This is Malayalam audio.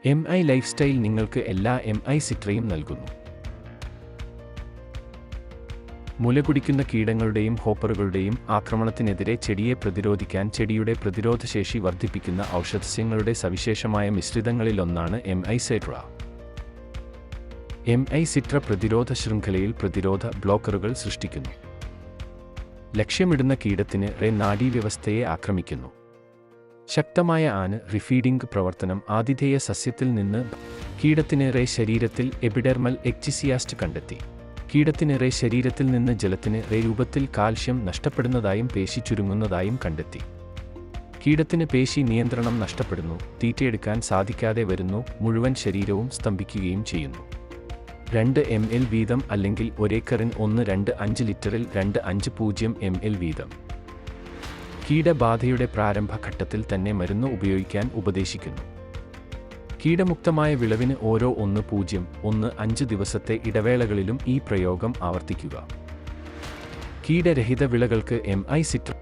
MI ലൈഫ്സ്റ്റൈൽ നിങ്ങൾക്ക് എല്ലാ MI സിട്രയും നൽകുന്നു. മുലകുടിക്കുന്ന കീടങ്ങളുടെയും ഹോപ്പറുകളുടെയും ആക്രമണത്തിനെതിരെ ചെടിയെ പ്രതിരോധിക്കാൻ ചെടിയുടെ പ്രതിരോധശേഷി വർദ്ധിപ്പിക്കുന്ന ഔഷധസസ്യങ്ങളുടെ സവിശേഷമായ മിശ്രിതങ്ങളിലൊന്നാണ് MI സിട്ര. MI സിട്ര പ്രതിരോധ ശൃംഖലയിൽ പ്രതിരോധ ബ്ലോക്കറുകൾ സൃഷ്ടിക്കുന്നു. ലക്ഷ്യമിടുന്ന കീടത്തിന് നാഡീവ്യവസ്ഥയെ ആക്രമിക്കുന്നു. ശക്തമായ റീഫീഡിംഗ് പ്രവർത്തനം ആതിഥേയ സസ്യത്തിൽ നിന്ന് കീടത്തിന് ശരീരത്തിൽ എപിഡെർമൽ എക്ചിസിയാസ്റ്റ് കണ്ടെത്തി. കീടത്തിന് ശരീരത്തിൽ നിന്ന് ജലത്തിന് രൂപത്തിൽ കാൽഷ്യം നഷ്ടപ്പെടുന്നതായും പേശി ചുരുങ്ങുന്നതായും കണ്ടെത്തി. കീടത്തിന് പേശി നിയന്ത്രണം നഷ്ടപ്പെടുന്നു, തീറ്റയെടുക്കാൻ സാധിക്കാതെ വരുന്നു, മുഴുവൻ ശരീരവും സ്തംഭിക്കുകയും ചെയ്യുന്നു. 2 ml വീതം അല്ലെങ്കിൽ ഒരേക്കറിന് 1.25 ലിറ്ററിൽ 2.50 ml വീതം. കീടബാധയുടെ പ്രാരംഭ ഘട്ടത്തിൽ തന്നെ മരുന്ന് ഉപയോഗിക്കാൻ ഉപദേശിക്കുന്നു. കീടമുക്തമായ വിളവിന് ഓരോ 1-0-1-5 ദിവസത്തെ ഇടവേളകളിലും ഈ പ്രയോഗം ആവർത്തിക്കുക. കീടരഹിത വിളകൾക്ക് MI സിട്ര